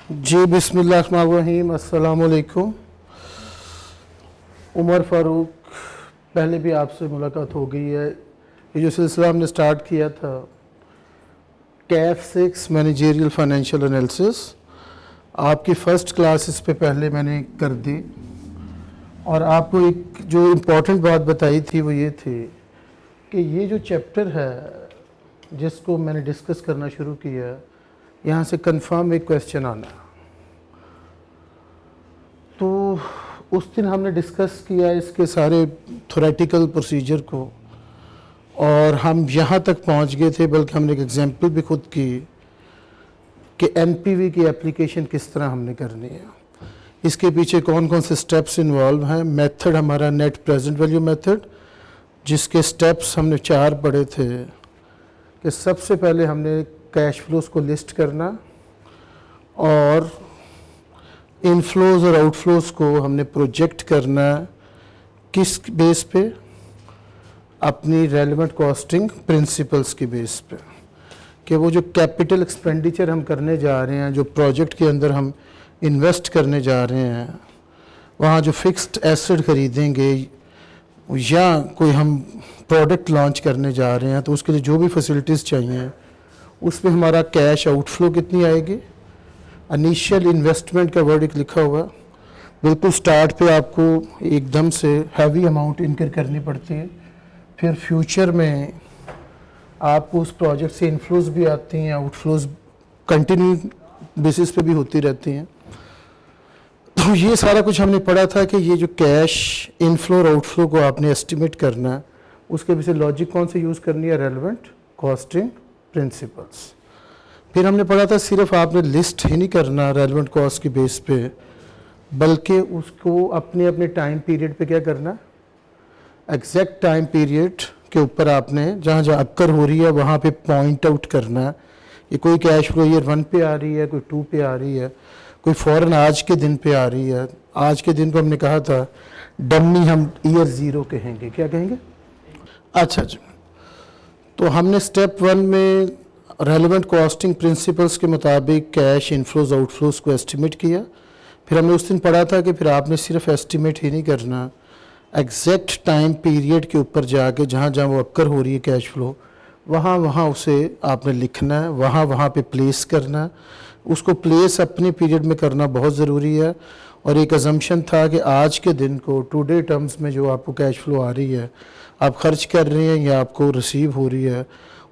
जी बिस्मिल्लाहिर्रहमानिर्रहीम, अस्सलाम वालेकुम। उमर फ़ारूक, पहले भी आपसे मुलाकात हो गई है। ये जो सिलसिला हमने स्टार्ट किया था कैफ 6 मैनेजरियल फाइनेंशियल एनालिसिस, आपकी फ़र्स्ट क्लास इस पे पहले मैंने कर दी और आपको एक जो इम्पोर्टेंट बात बताई थी वो ये थी कि ये जो चैप्टर है जिसको मैंने डिस्कस करना शुरू किया, यहाँ से कंफर्म एक क्वेश्चन आना। तो उस दिन हमने डिस्कस किया इसके सारे थ्योरेटिकल प्रोसीजर को और हम यहाँ तक पहुँच गए थे, बल्कि हमने एक एग्जांपल भी खुद की कि एनपीवी की एप्लीकेशन किस तरह हमने करनी है, इसके पीछे कौन कौन से स्टेप्स इन्वॉल्व हैं। मेथड हमारा नेट प्रेजेंट वैल्यू मेथड, जिसके स्टेप्स हमने 4 पढ़े थे कि सबसे पहले हमने कैश फ्लोज को लिस्ट करना और इनफ्लोज और आउटफ्लोज को हमने प्रोजेक्ट करना। किस बेस पे? अपनी रेलेवेंट कॉस्टिंग प्रिंसिपल्स की बेस पे, कि वो जो कैपिटल एक्सपेंडिचर हम करने जा रहे हैं, जो प्रोजेक्ट के अंदर हम इन्वेस्ट करने जा रहे हैं, वहाँ जो फिक्स्ड एसेट खरीदेंगे या कोई हम प्रोडक्ट लॉन्च करने जा रहे हैं, तो उसके लिए जो भी फैसिलिटीज़ चाहिए उसमें हमारा कैश आउटफ्लो कितनी आएगी। इनिशियल इन्वेस्टमेंट का वर्ड एक लिखा हुआ, बिल्कुल स्टार्ट पे आपको एकदम से हैवी अमाउंट इनकर करनी पड़ती है, फिर फ्यूचर में आपको उस प्रोजेक्ट से इनफ्लोज भी आती हैं, आउटफ्लोज कंटिन्यू बेसिस पे भी होती रहती हैं। तो ये सारा कुछ हमने पढ़ा था कि ये जो कैश इनफ्लो और आउटफ्लो को आपने एस्टिमेट करना है, उसके पीछे लॉजिक कौन से यूज़ करनी है, रेलेवेंट कॉस्टिंग प्रिंसिपल्स। फिर हमने पढ़ा था सिर्फ आपने लिस्ट ही नहीं करना रेलेवेंट कॉस्ट की बेस पे, बल्कि उसको अपने अपने टाइम पीरियड पे क्या करना, एग्जैक्ट टाइम पीरियड के ऊपर आपने जहाँ जहाँ अक्कर हो रही है वहाँ पे पॉइंट आउट करना। ये कोई कैश फ्लो ईयर 1 पे आ रही है, कोई 2 पे आ रही है, कोई फ़ौरन आज के दिन पे आ रही है। आज के दिन को हमने कहा था डमी हम ईयर 0 कहेंगे, क्या कहेंगे? अच्छा जी, तो हमने स्टेप 1 में रेलेवेंट कॉस्टिंग प्रिंसिपल्स के मुताबिक कैश इनफ्लोज आउटफ्लोज को एस्टिमेट किया। फिर हमने उस दिन पढ़ा था कि फिर आपने सिर्फ एस्टिमेट ही नहीं करना, एग्जैक्ट टाइम पीरियड के ऊपर जाके जहाँ जहाँ वो अक्कर हो रही है कैश फ्लो, वहाँ वहाँ उसे आपने लिखना है, वहाँ वहाँ पे प्लेस करना है। उसको प्लेस अपने पीरियड में करना बहुत ज़रूरी है। और एक अजम्पशन था कि आज के दिन को टुडे टर्म्स में जो आपको कैश फ्लो आ रही है, आप खर्च कर रहे हैं या आपको रिसीव हो रही है,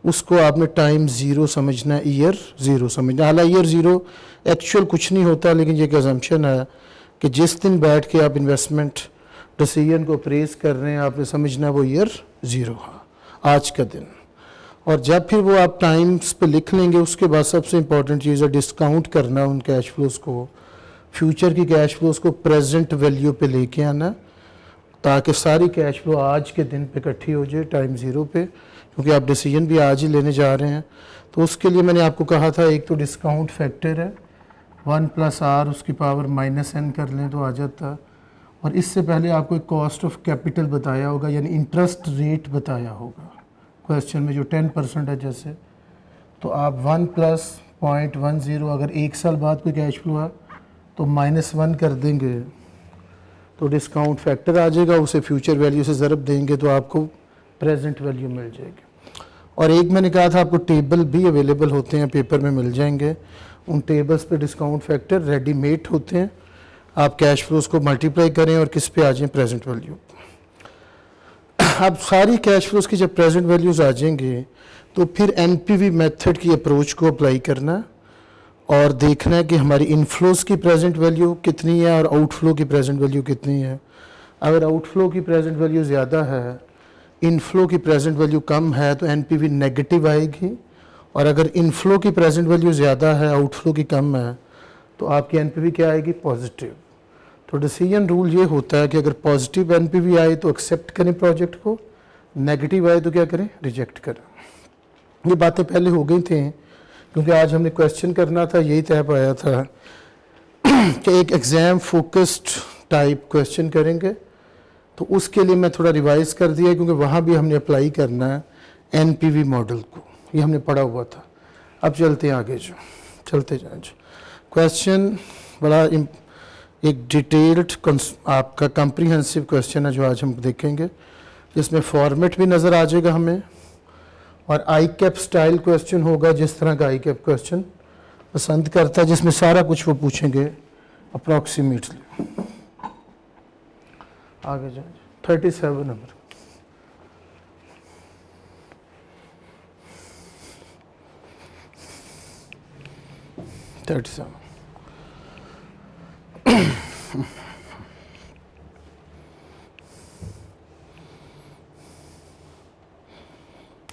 उसको आपने टाइम 0 समझना है, ईयर 0 समझना। हालांकि ईयर 0 एक्चुअल कुछ नहीं होता, लेकिन ये एक अजम्पशन है कि जिस दिन बैठ के आप इन्वेस्टमेंट डिसीजन को प्रेस कर रहे हैं, आपने समझना है वो ईयर 0 है, आज का दिन। और जब फिर वो आप टाइम्स पे लिख लेंगे, उसके बाद सबसे इंपॉर्टेंट चीज़ है डिस्काउंट करना उन कैश फ्लोज को, फ्यूचर की कैश फ्लोज को प्रेजेंट वैल्यू पे लेके आना, ताकि सारी कैश फ्लो आज के दिन पे इकट्ठी हो जाए टाइम 0 पे, क्योंकि आप डिसीजन भी आज ही लेने जा रहे हैं। तो उसके लिए मैंने आपको कहा था एक तो डिस्काउंट फैक्टर है 1 + r उसकी पावर -n कर लें तो आ जाता। और इससे पहले आपको एक कॉस्ट ऑफ कैपिटल बताया होगा, यानी इंटरेस्ट रेट बताया होगा क्वेश्चन में, जो 10% है जैसे, तो आप 1 + 0.10 अगर 1 साल बाद कोई कैश फ्लो है तो -1 कर देंगे तो डिस्काउंट फैक्टर आ जाएगा, उसे फ्यूचर वैल्यू से ज़रब देंगे तो आपको प्रेजेंट वैल्यू मिल जाएगी। और एक मैंने कहा था आपको टेबल भी अवेलेबल होते हैं, पेपर में मिल जाएंगे, उन टेबल्स पे डिस्काउंट फैक्टर रेडीमेड होते हैं, आप कैश फ्लोज को मल्टीप्लाई करें और किस पे आ जाएं, प्रेजेंट वैल्यू। अब सारी कैश फ्लोज की जब प्रेजेंट वैल्यूज़ आ जाएंगे तो फिर एनपीवी मेथड की अप्रोच को अप्लाई करना और देखना है कि हमारी इनफ्लोज की प्रेजेंट वैल्यू कितनी है और आउटफ्लो की प्रेजेंट वैल्यू कितनी है। अगर आउटफ्लो की प्रेजेंट वैल्यू ज़्यादा है, इनफ्लो की प्रेजेंट वैल्यू कम है, तो एनपीवी नेगेटिव आएगी। और अगर इनफ्लो की प्रेजेंट वैल्यू ज़्यादा है, आउटफ्लो की कम है, तो आपकी एनपीवी क्या आएगी, पॉजिटिव। तो डिसीजन रूल ये होता है कि अगर पॉजिटिव एनपीवी आए तो एक्सेप्ट करें प्रोजेक्ट को, नेगेटिव आए तो क्या करें, रिजेक्ट करें। ये बातें पहले हो गई थी, क्योंकि आज हमने क्वेश्चन करना था, यही तय पाया था कि एक एग्ज़ाम फोकस्ड टाइप क्वेश्चन करेंगे, तो उसके लिए मैं थोड़ा रिवाइज कर दिया, क्योंकि वहाँ भी हमने अप्लाई करना है एनपीवी मॉडल को, ये हमने पढ़ा हुआ था। अब चलते हैं आगे। जो चलते जाएं। क्वेश्चन बड़ा एक डिटेल्ड आपका कम्प्रीहेंसिव क्वेश्चन है जो आज हम देखेंगे, जिसमें फॉर्मेट भी नज़र आ जाएगा हमें, और आई कैप स्टाइल क्वेश्चन होगा, जिस तरह का आई कैप क्वेश्चन पसंद करता है, जिसमें सारा कुछ वो पूछेंगे अप्रॉक्सीमेटली। आगे जाए 37 नंबर।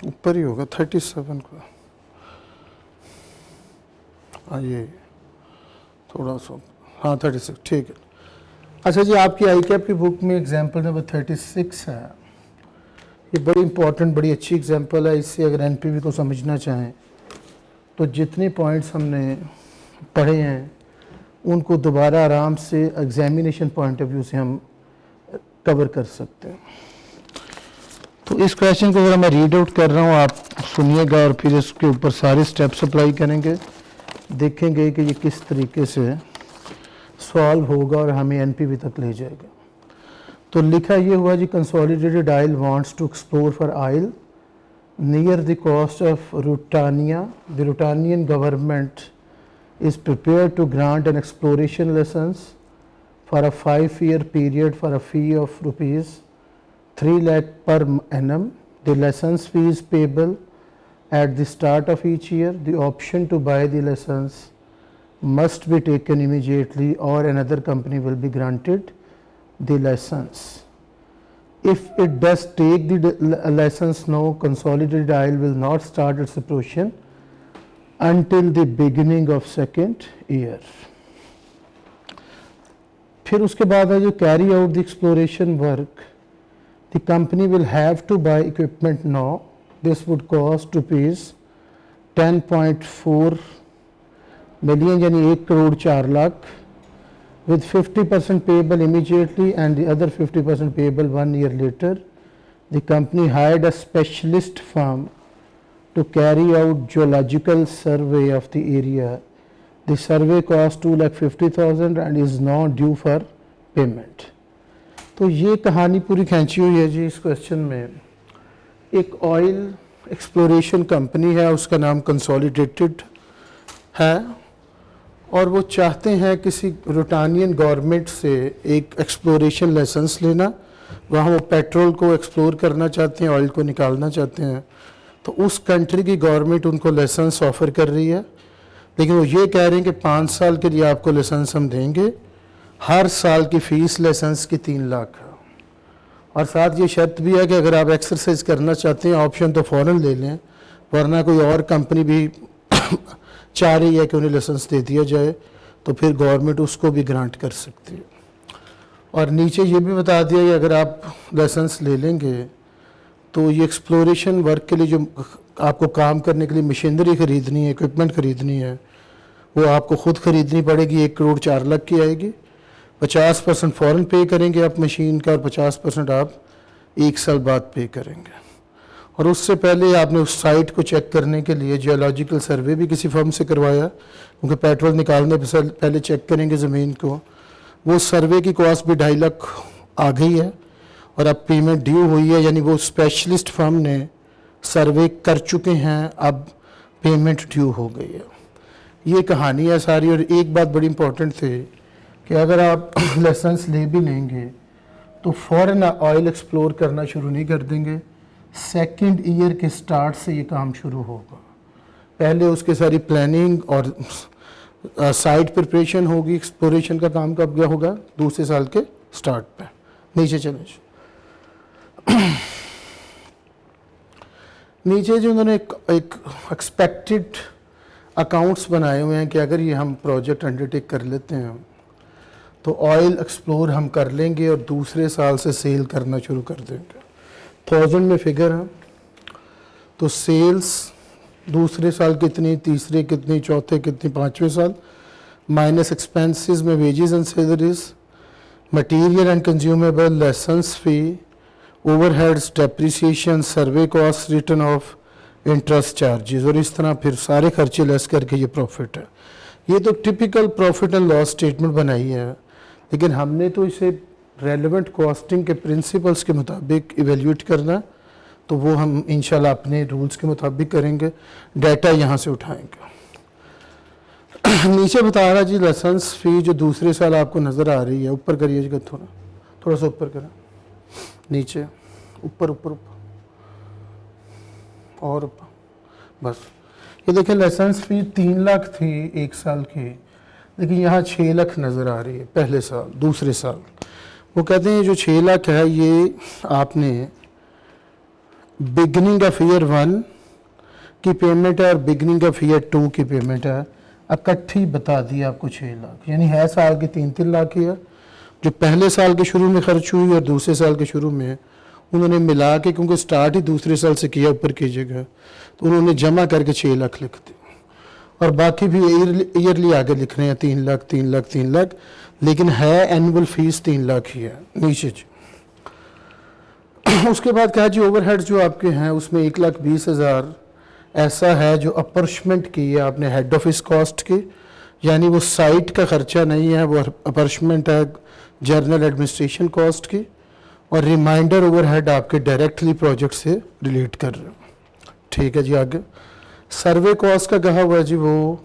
ऊपर ही होगा 37 का। ये थोड़ा सा, हाँ 36, ठीक है। अच्छा जी, आपकी आई कैप की बुक में एग्जाम्पल नंबर 36 है। ये बड़ी इंपॉर्टेंट, बड़ी अच्छी एग्जाम्पल है। इससे अगर एनपीवी को समझना चाहें तो जितने पॉइंट्स हमने पढ़े हैं उनको दोबारा आराम से एग्जामिनेशन पॉइंट ऑफ व्यू से हम कवर कर सकते हैं। तो इस क्वेश्चन को अगर मैं रीड आउट कर रहा हूँ, आप सुनिएगा और फिर इसके ऊपर सारे स्टेप्स अप्लाई करेंगे, देखेंगे कि ये किस तरीके से सॉल्व होगा और हमें एनपीवी तक ले जाएगा। तो लिखा ये हुआ जी, consolidated oil wants to explore for oil near the coast of Rutania. The Rutanian government is prepared to grant an exploration license for a 5-year period for a fee of rupees 3 lakh per annum. The license fee is payable at the start of each year. The option to buy the license must be taken immediately or another company will be granted the license. If it does take the license now, Consolidated Oil will not start its operation until the beginning of second year. फिर उसके बाद है जो carry out the exploration work, the company will have to buy equipment now. This would cost rupees 10.4 million, यानी 1 crore 4 lakh, with 50% payable immediately and the other 50% payable 1 year later. The company hired a specialist firm to carry out geological survey of the area. The survey cost 2,50,000 and is now due for payment. तो ये कहानी पूरी खींची हुई है जी इस question में। एक ऑयल एक्सप्लोरेशन कंपनी है, उसका नाम कंसोलिडेटेड है, और वो चाहते हैं किसी रूटानियन गवर्नमेंट से एक एक्सप्लोरेशन लाइसेंस लेना। वहाँ वो पेट्रोल को एक्सप्लोर करना चाहते हैं, ऑयल को निकालना चाहते हैं। तो उस कंट्री की गवर्नमेंट उनको लाइसेंस ऑफ़र कर रही है, लेकिन वो ये कह रहे हैं कि 5 साल के लिए आपको लाइसेंस हम देंगे, हर साल की फ़ीस लाइसेंस की 3 लाख है, और साथ ये शर्त भी है कि अगर आप एक्सरसाइज करना चाहते हैं ऑप्शन तो फ़ौरन ले लें, वरना कोई और कंपनी भी चाह रही है कि उन्हें लाइसेंस दे दिया जाए तो फिर गवर्नमेंट उसको भी ग्रांट कर सकती है। और नीचे ये भी बता दिया कि अगर आप लाइसेंस ले लेंगे तो ये एक्सप्लोरेशन वर्क के लिए जो आपको काम करने के लिए मशीनरी ख़रीदनी है, इक्विपमेंट ख़रीदनी है, वो आपको ख़ुद ख़रीदनी पड़ेगी। 1 करोड़ 4 लाख की आएगी। 50% फ़ौरन पे करेंगे आप मशीन का, और 50% आप 1 साल बाद पे करेंगे। और उससे पहले आपने उस साइट को चेक करने के लिए जियोलॉजिकल सर्वे भी किसी फर्म से करवाया, क्योंकि पेट्रोल निकालने से पहले चेक करेंगे ज़मीन को। वो सर्वे की कॉस्ट भी 2.5 लाख आ गई है, और अब पेमेंट ड्यू हुई है, यानी वो स्पेशलिस्ट फर्म ने सर्वे कर चुके हैं, अब पेमेंट ड्यू हो गई है। ये कहानी है सारी। और एक बात बड़ी इंपॉर्टेंट थी कि अगर आप लाइसेंस ले भी लेंगे तो फ़ौरन ऑयल एक्सप्लोर करना शुरू नहीं कर देंगे। सेकंड ईयर के स्टार्ट से ये काम शुरू होगा। पहले उसके सारी प्लानिंग और साइट प्रिपरेशन होगी। एक्सप्लोरेशन का काम कब गया होगा? दूसरे साल के स्टार्ट पे। नीचे चले, नीचे जो उन्होंने एक एक्सपेक्टेड अकाउंट्स बनाए हुए हैं कि अगर ये हम प्रोजेक्ट अंडरटेक कर लेते हैं तो ऑयल एक्सप्लोर हम कर लेंगे और दूसरे साल से सेल करना शुरू कर देंगे। 1000 में फिगर है, तो सेल्स दूसरे साल कितनी, तीसरे कितनी, चौथे कितनी, 5वें साल, माइनस एक्सपेंसेस में wages and salaries, material and consumable, license fee, overheads, depreciation, survey costs, written off, interest charges, और इस तरह फिर सारे खर्चे लेस करके ये प्रॉफिट है। ये तो typical profit and loss statement बनाई है, लेकिन हमने तो इसे रेलेवेंट कॉस्टिंग के प्रिंसिपल्स के मुताबिक इवेल्यूएट करना, तो वो हम इंशाल्लाह अपने रूल्स के मुताबिक करेंगे, डाटा यहाँ से उठाएंगे। नीचे बता रहा जी लाइसेंस फ़ी जो दूसरे साल आपको नज़र आ रही है, ऊपर करिएगा थोड़ा सा ऊपर करें, नीचे ऊपर ऊपर ऊपर और ऊपर, बस। ये देखिए लाइसेंस फ़ी 3 लाख थी एक साल की, लेकिन यहाँ 6 लाख नज़र आ रही है पहले साल। दूसरे साल वो कहते हैं जो 6 लाख है ये आपने बिगनिंग ऑफ ईयर 1 की पेमेंट है और बिगनिंग ऑफ ईयर 2 की पेमेंट है, इकट्ठी बता दी आपको 6 लाख, यानी है साल की 3-3 लाख ही है। जो पहले साल के शुरू में खर्च हुई और दूसरे साल के शुरू में उन्होंने मिला के, क्योंकि स्टार्ट ही दूसरे साल से किया ऊपर कीजिएगा, तो उन्होंने जमा करके 6 लाख लिख दी, और बाकी भी ईयरली आगे लिख रहे हैं 3 लाख 3 लाख 3 लाख, लेकिन है एनुअल फीस 3 लाख ही है नीचे जी। उसके बाद कहा जी ओवरहेड्स जो आपके हैं उसमें 1,20,000 ऐसा है जो अपॉर्चमेंट की है आपने हेड ऑफिस कॉस्ट की, यानी वो साइट का खर्चा नहीं है, वो अपॉर्चमेंट है जर्नल एडमिनिस्ट्रेशन कॉस्ट की, और रिमाइंडर ओवरहेड आपके डायरेक्टली प्रोजेक्ट से रिलेट कर रहे हो। ठीक है जी। आगे सर्वे कॉस्ट का कहा हुआ है जी, वो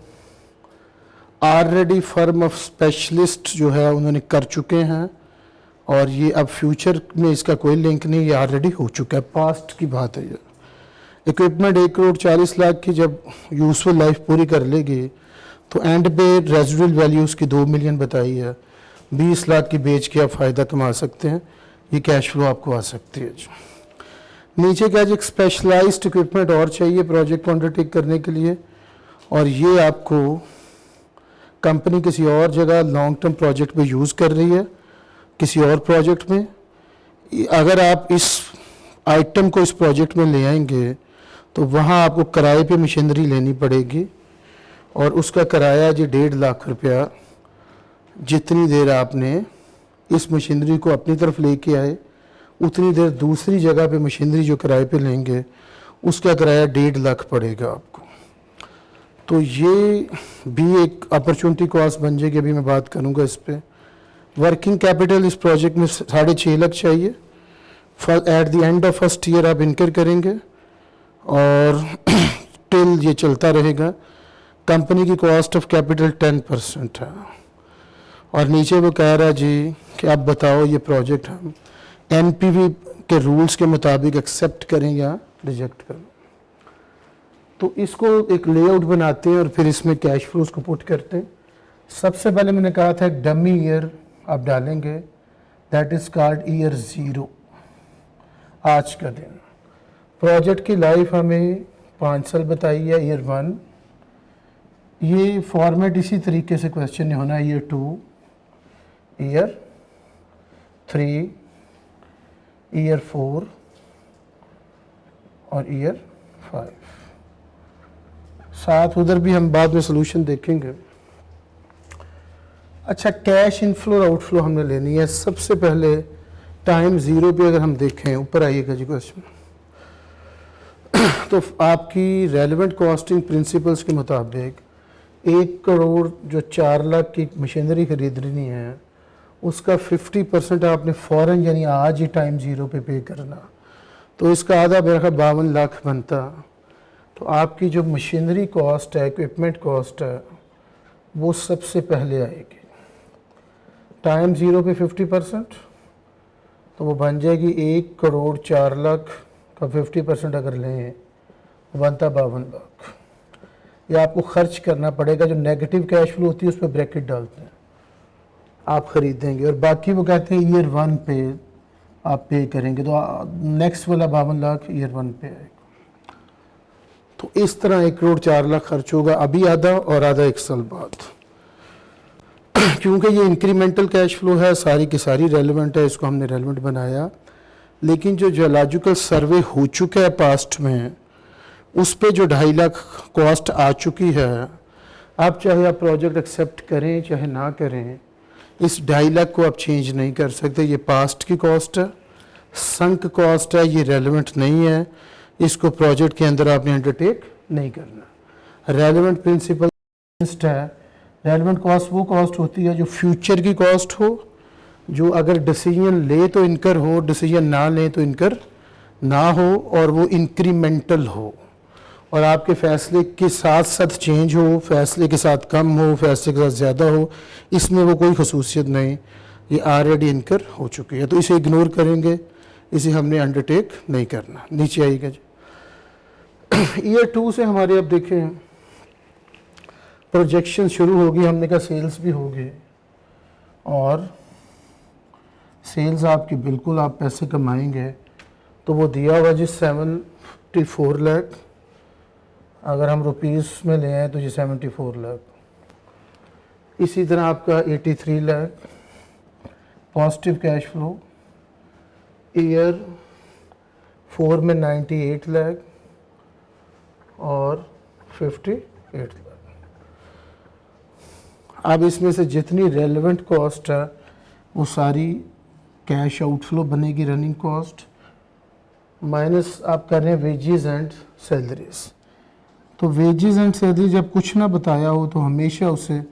ऑलरेडी फर्म ऑफ स्पेशलिस्ट जो है उन्होंने कर चुके हैं, और ये अब फ्यूचर में इसका कोई लिंक नहीं, ये ऑलरेडी हो चुका है, पास्ट की बात है ये। इक्विपमेंट 1,40,00,000 की जब यूजफुल लाइफ पूरी कर लेगी तो एंड पे रेजिडुअल वैल्यू उसकी 2 मिलियन बताई है, 20 लाख की बेच के आप फ़ायदा कमा सकते हैं, ये कैश फ्लो आपको आ सकती है जी। नीचे क्या जी एक स्पेशलाइज्ड इक्विपमेंट और चाहिए प्रोजेक्ट को अंडरटेक करने के लिए, और ये आपको कंपनी किसी और जगह लॉन्ग टर्म प्रोजेक्ट पे यूज़ कर रही है, किसी और प्रोजेक्ट में। अगर आप इस आइटम को इस प्रोजेक्ट में ले आएंगे तो वहाँ आपको किराए पे मशीनरी लेनी पड़ेगी, और उसका किराया जी 1.5 लाख रुपया। जितनी देर आपने इस मशीनरी को अपनी तरफ लेके आए उतनी देर दूसरी जगह पे मशीनरी जो किराए पे लेंगे उसका किराया 1.5 लाख पड़ेगा आपको। तो ये भी एक अपॉर्चुनिटी कॉस्ट बन जाएगी, अभी मैं बात करूँगा इस पर। वर्किंग कैपिटल इस प्रोजेक्ट में 6.5 लाख चाहिए, at the end of first year आप इनकर करेंगे और टिल ये चलता रहेगा। कंपनी की कॉस्ट ऑफ कैपिटल 10% है, और नीचे वो कह रहा है जी कि आप बताओ ये प्रोजेक्ट हम एनपीवी के रूल्स के मुताबिक एक्सेप्ट करें या रिजेक्ट करें। तो इसको एक लेआउट बनाते हैं और फिर इसमें कैश फ्लोज को पुट करते हैं। सबसे पहले मैंने कहा था एक डमी ईयर आप डालेंगे, दैट इज़ कॉल्ड ईयर 0, आज का दिन। प्रोजेक्ट की लाइफ हमें 5 साल बताई है, ईयर 1। ये फॉर्मेट इसी तरीके से क्वेश्चन होना है, ईयर 2, ईयर 3, ईयर 4 और ईयर 5। साथ उधर भी हम बाद में सोल्यूशन देखेंगे। अच्छा, कैश इनफ्लो और आउटफ्लो हमने लेनी है। सबसे पहले टाइम 0 पे अगर हम देखें, ऊपर आइएगा जी क्वेश्चन, तो आपकी रेलेवेंट कॉस्टिंग प्रिंसिपल्स के मुताबिक 1 करोड़ जो 4 लाख की मशीनरी खरीदनी है उसका 50% आपने फ़ौरन यानी आज ही टाइम 0 पे करना, तो इसका आधा मेरा 52 लाख बनता। तो आपकी जो मशीनरी कॉस्ट है, इक्विपमेंट कॉस्ट है, वो सबसे पहले आएगी। टाइम 0 पे 50%, तो वो बन जाएगी 1 करोड़ 4 लाख का 50% अगर लें तो बनता 52 लाख। ये आपको खर्च करना पड़ेगा। जो नेगेटिव कैश फ्लो होती है उस पर ब्रैकेट डालते हैं, आप खरीदेंगे, और बाकी वो कहते हैं ईयर 1 पे आप पे करेंगे, तो नेक्स्ट वाला 52 लाख ईयर 1 पे आएगा। तो इस तरह 1 करोड़ 4 लाख खर्च होगा, अभी आधा और आधा 1 साल बाद। क्योंकि ये इंक्रीमेंटल कैश फ्लो है, सारी की सारी रेलेवेंट है, इसको हमने रेलेवेंट बनाया। लेकिन जो जियोलॉजिकल सर्वे हो चुका है पास्ट में, उस पे जो 2.5 लाख कॉस्ट आ चुकी है, आप चाहे आप प्रोजेक्ट एक्सेप्ट करें चाहे ना करें, इस 2.5 लाख को आप चेंज नहीं कर सकते। ये पास्ट की कॉस्ट है, संक कॉस्ट है, ये रेलेवेंट नहीं है। इसको प्रोजेक्ट के अंदर आपने अंडरटेक नहीं करना। रेलेवेंट प्रिंसिपल है, रेलेवेंट कॉस्ट वो कॉस्ट होती है जो फ्यूचर की कॉस्ट हो, जो अगर डिसीजन ले तो इनकर हो, डिसीजन ना ले तो इनकर ना हो, और वो इंक्रीमेंटल हो और आपके फैसले के साथ साथ चेंज हो, फैसले के साथ कम हो, फैसले के साथ ज़्यादा हो, इसमें वो कोई खसूसियत नहीं, ये ऑलरेडी इनकर हो चुकी है, तो इसे इग्नोर करेंगे, इसे हमने अंडरटेक नहीं करना। नीचे आइएगा जी। ईयर 2 से हमारे अब देखें प्रोजेक्शन शुरू होगी, हमने कहा सेल्स भी होगी, और सेल्स आपकी बिल्कुल आप पैसे कमाएंगे, तो वो दिया हुआ जी 74 लाख, अगर हम रुपीस में ले आए तो ये 74 लाख। इसी तरह आपका 83 lakh positive cash flow, year 4 में 98 लाख और 58 लाख। अब इसमें से जितनी रेलेवेंट कॉस्ट है वो सारी कैश आउटफ्लो बनेगी, रनिंग कॉस्ट माइनस आप कर रहे हैं वेजेस एंड सैलरीज। तो वेजेस एंड सैलरी जब कुछ ना बताया हो तो हमेशा उसे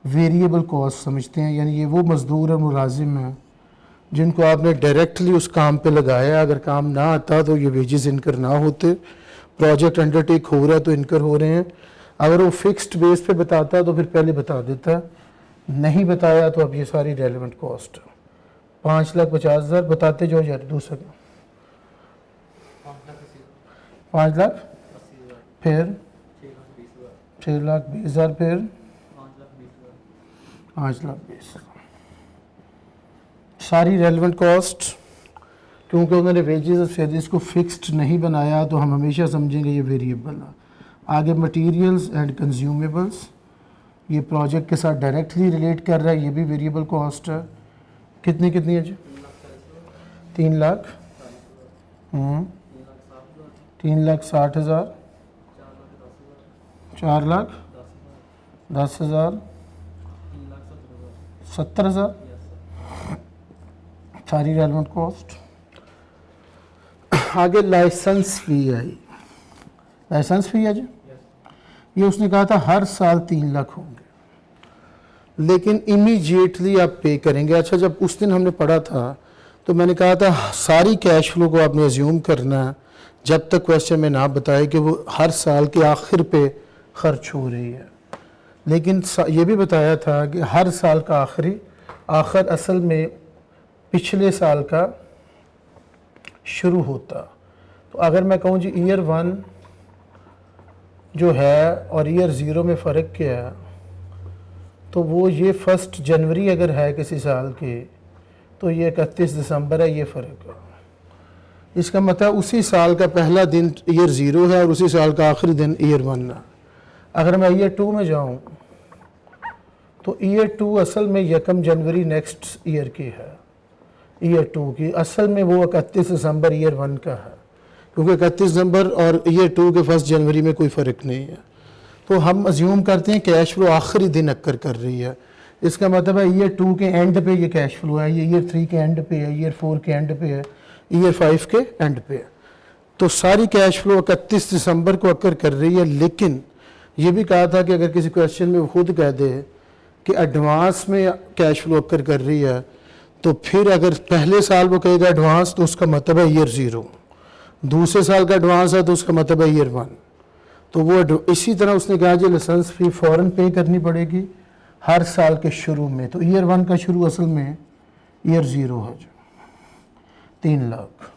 वेरिएबल कॉस्ट समझते हैं, यानी ये वो मज़दूर है, मुलाजिम है, जिनको आपने डायरेक्टली उस काम पे लगाया, अगर काम ना आता तो ये वेजेस इनकर ना होते, प्रोजेक्ट अंडरटेक हो रहा है तो इनकर हो रहे हैं। अगर वो फिक्स्ड बेस पे बताता तो फिर पहले बता देता, नहीं बताया तो अब ये सारी रेलेवेंट कॉस्ट। 5,50,000 बताते जो यार दूसरा 5 लाख, फिर 6,20,000, फिर 5,20,000 सारी रेलेवेंट कॉस्ट। क्योंकि उन्होंने वेजेस और सैलरीज को फिक्स्ड नहीं बनाया तो हम हमेशा समझेंगे ये वेरिएबल है। आगे मटेरियल्स एंड कंज्यूमेबल्स, ये प्रोजेक्ट के साथ डायरेक्टली रिलेट कर रहा है, ये भी वेरिएबल कॉस्ट है। कितनी कितनी है जी? 3 लाख, 3,60,000, 4,10,000, 70,000 सारी रेलेवेंट कॉस्ट। आगे लाइसेंस फी आई, लाइसेंस फी है जी, ये उसने कहा था हर साल 3 लाख होंगे, लेकिन इमीडिएटली आप पे करेंगे। अच्छा, जब उस दिन हमने पढ़ा था तो मैंने कहा था सारी कैश फ्लो को आपने अज्यूम करना है जब तक क्वेश्चन में ना बताए कि वो हर साल के आखिर पे खर्च हो रही है, लेकिन ये भी बताया था कि हर साल का आखिर असल में पिछले साल का शुरू होता। तो अगर मैं कहूँ जी ईयर 1 जो है और ईयर 0 में फ़र्क क्या है, तो वो ये 1 जनवरी अगर है किसी साल की तो ये 31 दिसंबर है, ये फ़र्क है। इसका मतलब उसी साल का पहला दिन ईयर 0 है और उसी साल का आखिरी दिन ईयर 1 है। अगर मैं ईयर 2 में जाऊँ तो ईयर 2 असल में 1 जनवरी नेक्स्ट ईयर की है, ईयर 2 की असल में वो 31 दिसंबर ईयर 1 का है, क्योंकि 31 दिसंबर और ईयर 2 के 1 जनवरी में कोई फ़र्क नहीं है। तो हम अज्यूम करते हैं कैश फ्लो आखिरी दिन अक्कर कर रही है। इसका मतलब है ईयर 2 के एंड पे ये कैश फ्लो है, ये ईयर 3 के एंड पे है, ईयर 4 के एंड पे है, ईयर 5 के एंड पे है। तो सारी कैश फ्लो 31 दिसंबर को अक्कर कर रही है। लेकिन ये भी कहा था कि अगर किसी क्वेश्चन में वो खुद कह दे कि एडवांस में कैश फ्लो अक्कर कर रही है, तो फिर अगर पहले साल वो कहेगा एडवांस तो उसका मतलब है ईयर 0, दूसरे साल का एडवांस है तो उसका मतलब है ईयर 1। तो वो इसी तरह उसने कहा जी लाइसेंस फी फ़ौरन पे करनी पड़ेगी हर साल के शुरू में। तो ईयर 1 का शुरू असल में ईयर 0 है जो 3 लाख,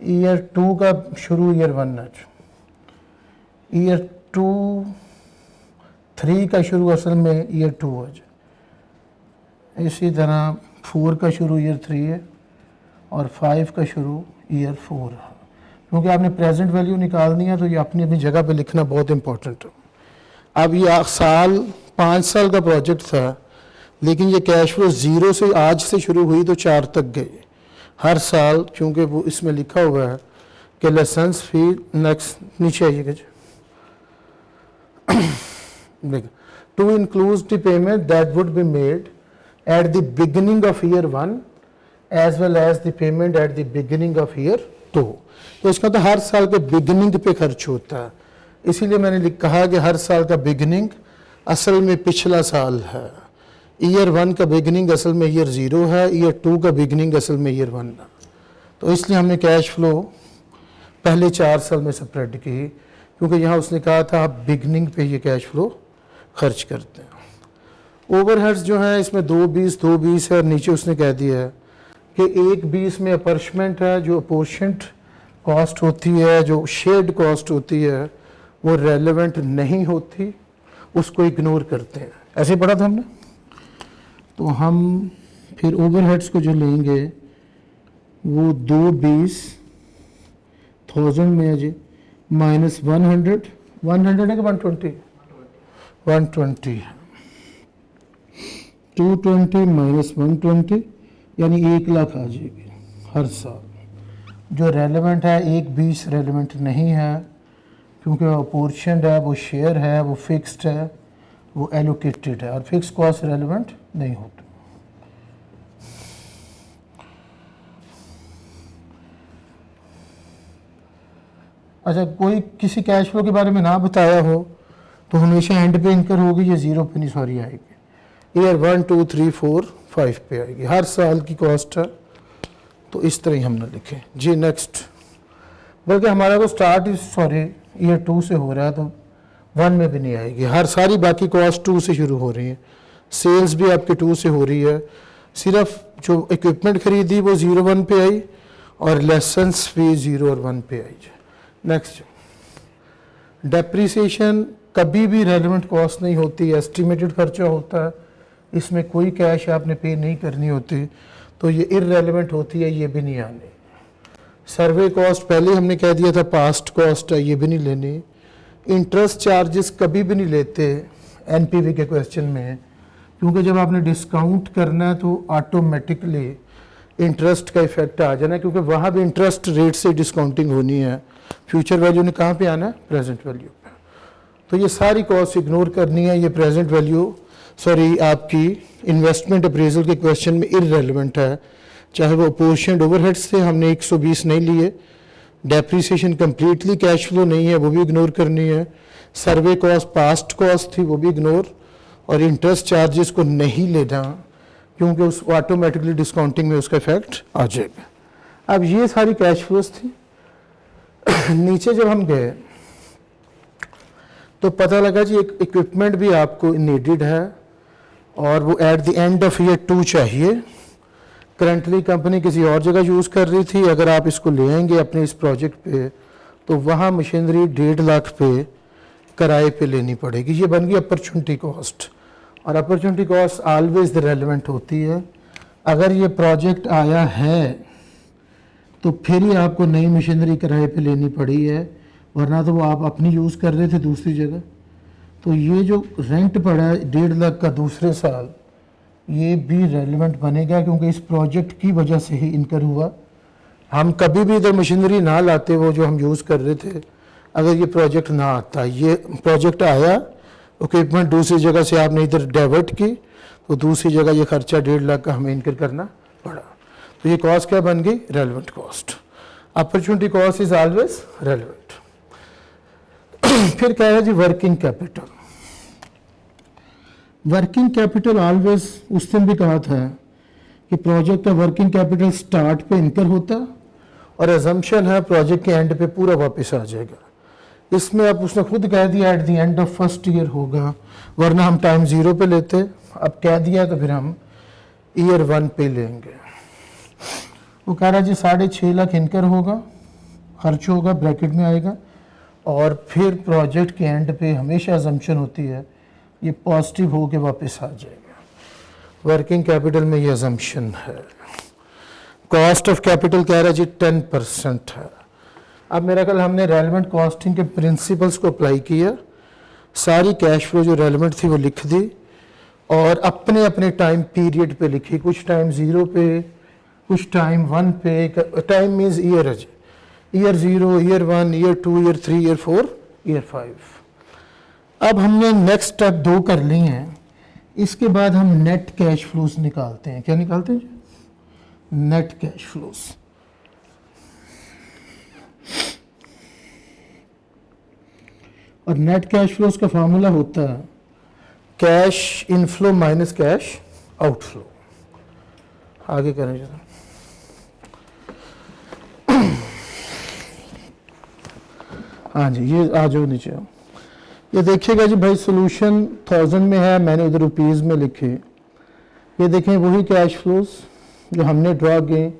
ईयर 2 का शुरू ईयर 1 है, ईयर 3 का शुरू असल में ईयर 2 है। इसी तरह 4 का शुरू ईयर 3 है और 5 का शुरू ईयर 4 है। क्योंकि आपने प्रेजेंट वैल्यू निकालनी है तो ये अपनी अपनी जगह पे लिखना बहुत इंपॉर्टेंट है। अब ये साल 5 साल का प्रोजेक्ट था, लेकिन ये कैश फ्लो 0 से आज से शुरू हुई तो 4 तक गई हर साल, क्योंकि वो इसमें लिखा हुआ है कि लाइसेंस फी नेक्स्ट नीचे आइएगा जी to include the payment that would be made at the beginning of year 1 as well as the payment at the beginning of year तो इसका तो हर साल के बिगनिंग पे खर्च होता है, इसीलिए मैंने कहा कि हर साल का बिगनिंग असल में पिछला साल है। ईयर 1 का बिगनिंग असल में ईयर 0 है, ईयर 2 का बिगनिंग असल में ईयर 1 है। तो इसलिए हमने कैश फ्लो पहले 4 साल में स्प्रेड की, क्योंकि यहाँ उसने कहा था आप बिगनिंग पे ये कैश फ्लो खर्च करते हैं। ओवरहेड्स जो हैं इसमें 220 है, और नीचे उसने कह दिया है कि 120 में अपॉर्चमेंट है, जो अपोर्शनड कॉस्ट होती है, जो शेयर्ड कॉस्ट होती है, वो रेलेवेंट नहीं होती, उसको इग्नोर करते हैं। ऐसे पढ़ा था हमने। तो हम फिर ओवरहेड्स को जो लेंगे वो 220,000 में है जी, माइनस 100 है कि 120? 120 है। 220 माइनस 120 यानी 1 लाख आ जाएगी हर साल। जो रेलेवेंट है 120 रेलेवेंट नहीं है, क्योंकि वो पोर्शन है, वो शेयर है, वो फिक्स्ड है, वो एलोकेटेड है, और फिक्स कॉस्ट रेलेवेंट नहीं होता। अच्छा, कोई किसी कैश फ्लो के बारे में ना बताया हो तो हमेशा एंड पे इनकर होगी, या 0 पे नहीं सॉरी आएगी, ईयर 1 2 3 4 5 पे आएगी, हर साल की कॉस्ट है। तो इस तरह ही हमने लिखे जी। नेक्स्ट, बल्कि हमारा तो स्टार्ट सॉरी ईयर 2 से हो रहा है, तो 1 में भी नहीं आएगी, हर सारी बाकी कॉस्ट 2 से शुरू हो रही है, सेल्स भी आपके 2 से हो रही है, सिर्फ जो इक्विपमेंट खरीदी वो 0 1 पे आई, और लेसन्स भी 0 और 1 पे आई। नेक्स्ट, डेप्रिसिएशन कभी भी रेलेवेंट कॉस्ट नहीं होती, एस्टिमेटेड खर्चा होता है, इसमें कोई कैश आपने पे नहीं करनी होती, तो ये इररेलेवेंट होती है, ये भी नहीं आनी। सर्वे कॉस्ट पहले हमने कह दिया था पास्ट कॉस्ट है, ये भी नहीं लेनी। इंटरेस्ट चार्जेस कभी भी नहीं लेते एनपीवी के क्वेश्चन में, क्योंकि जब आपने डिस्काउंट करना है तो ऑटोमेटिकली इंटरेस्ट का इफेक्ट आ जाना है, क्योंकि वहाँ भी इंटरेस्ट रेट से डिस्काउंटिंग होनी है। फ्यूचर वैल्यू ने कहाँ पे आना है? प्रेजेंट वैल्यू पे। तो ये सारी कॉस्ट इग्नोर करनी है, ये प्रेजेंट वैल्यू सॉरी आपकी इन्वेस्टमेंट अप्रेजल के क्वेश्चन में इररेलेवेंट है, चाहे वो अपोर्शनड ओवरहेड्स थे, हमने 120 नहीं लिए। डेप्रिसिएशन कम्प्लीटली कैश फ्लो नहीं है, वो भी इग्नोर करनी है। सर्वे कॉस्ट पास्ट कॉस्ट थी, वो भी इग्नोर, और इंटरेस्ट चार्जेस को नहीं लेना, क्योंकि उस ऑटोमेटिकली डिस्काउंटिंग में उसका इफेक्ट आ जाएगा। अब ये सारी कैश फ्लोज थी। नीचे जब हम गए तो पता लगा जी एक इक्विपमेंट भी आपको नीडेड है, और वो at the end of year 2 चाहिए। करंटली कंपनी किसी और जगह यूज़ कर रही थी, अगर आप इसको ले आएंगे अपने इस प्रोजेक्ट पे तो वहाँ मशीनरी 1.5 लाख पे किराए पे लेनी पड़ेगी। ये बन गई अपॉर्चुनिटी कॉस्ट, और अपॉर्चुनिटी कॉस्ट ऑलवेज रेलेवेंट होती है। अगर ये प्रोजेक्ट आया है तो फिर ही आपको नई मशीनरी किराए पे लेनी पड़ी है, वरना तो वो आप अपनी यूज़ कर रहे थे दूसरी जगह। तो ये जो रेंट पड़ा है 1.5 लाख का दूसरे साल, ये भी रेलेवेंट बनेगा, क्योंकि इस प्रोजेक्ट की वजह से ही इनकर हुआ। हम कभी भी इधर मशीनरी ना लाते, वो जो हम यूज़ कर रहे थे, अगर ये प्रोजेक्ट ना आता, ये प्रोजेक्ट आया, इक्विपमेंट दूसरी जगह से आपने इधर डाइवर्ट की, तो दूसरी जगह ये खर्चा 1.5 लाख का हमें इनकर करना पड़ा। तो ये कॉस्ट क्या बन गई? Relevant cost. Opportunity cost is always relevant. फिर क्या है जी working capital. Working capital always, उस दिन भी कहा था कि प्रोजेक्ट का वर्किंग कैपिटल स्टार्ट पे इनकर होता, और एजम्पशन है प्रोजेक्ट के एंड पे पूरा वापस आ जाएगा। इसमें अब उसने खुद कह दिया at the end of first year होगा, वरना हम टाइम 0 पे लेते। अब कह दिया तो फिर हम ईयर 1 पे लेंगे। वो कह रहा जी 6.5 लाख इनकर होगा, खर्च होगा, ब्रैकेट में आएगा, और फिर प्रोजेक्ट के एंड पे हमेशा अजम्पशन होती है ये पॉजिटिव हो के वापस आ जाएगा। वर्किंग कैपिटल में ये अजम्पशन है। कॉस्ट ऑफ कैपिटल कह रहा है जी 10% है। अब मेरा ख्याल हमने रेलेवेंट कॉस्टिंग के प्रिंसिपल्स को अप्लाई किया, सारी कैश फ्लो जो रेलेवेंट थी वो लिख दी, और अपने अपने टाइम पीरियड पे लिखी। कुछ टाइम 0 पे, कुछ टाइम 1 पे। टाइम मीन्स ईयर है, year 0, year 1, year 2, year 3, year 4, year 5। अब हमने नेक्स्ट स्टेप 2 कर लिए हैं। इसके बाद हम नेट कैश फ्लोज निकालते हैं। क्या निकालते हैं? Net cash flows. और नेट कैश फ्लोज का फार्मूला होता है cash inflow minus cash outflow. आगे करें जरा। हाँ जी, ये आ जाओ नीचे आओ। ये देखिएगा जी भाई, सोल्यूशन 1000 में है, मैंने उधर रुपीज़ में लिखे। ये देखें वही कैश फ्लोज जो हमने ड्रॉ किए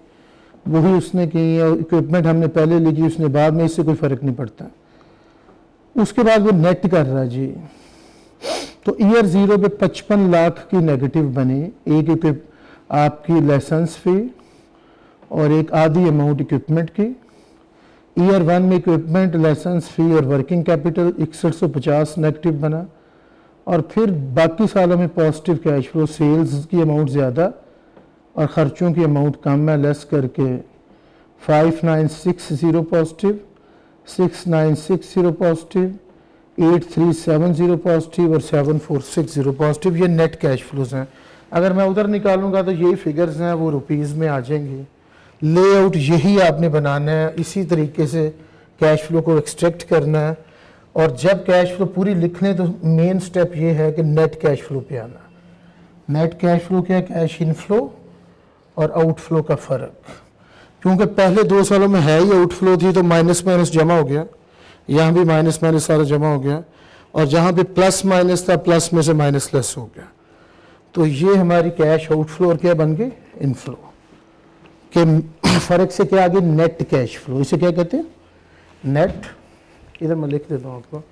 वही उसने की, और इक्विपमेंट हमने पहले लिखी उसने बाद में, इससे कोई फ़र्क नहीं पड़ता। उसके बाद वो नेट कर रहा है जी। तो ईयर 0 पे 55 लाख की नेगेटिव बनी, एक आपकी लाइसेंस फी और एक आधी अमाउंट इक्विपमेंट की। ईयर 1 में इक्विपमेंट, लाइसेंस फी और वर्किंग कैपिटल 6150 नेगेटिव बना, और फिर बाकी सालों में पॉजिटिव कैश फ्लो, सेल्स की अमाउंट ज़्यादा और ख़र्चों की अमाउंट कम है, लेस करके 5960 पॉजिटिव, 6960 पॉजिटिव, 8370 पॉजिटिव और 7460 पॉजिटिव। ये नेट कैश फ्लोज हैं। अगर मैं उधर निकालूंगा तो यही फिगर्स हैं, वो रुपीज़ में आ जाएंगे। लेआउट यही आपने बनाना है, इसी तरीके से कैश फ्लो को एक्सट्रैक्ट करना है। और जब कैश फ्लो पूरी लिख लें तो मेन स्टेप ये है कि नेट कैश फ्लो पे आना। नेट कैश फ्लो क्या है? कैश इनफ्लो और आउटफ्लो का फ़र्क। क्योंकि पहले 2 सालों में है ही आउटफ्लो थी, तो माइनस माइनस जमा हो गया, यहाँ भी माइनस माइनस सारा जमा हो गया, और जहाँ पे प्लस माइनस था प्लस में से माइनस लेस हो गया। तो ये हमारी कैश आउटफ्लो और क्या बन गई? इनफ्लो। के फ़र्क से क्या आ गई? Net cash flow. इसे क्या कहते हैं? नेट। इधर मैं लिख देता हूँ आपको,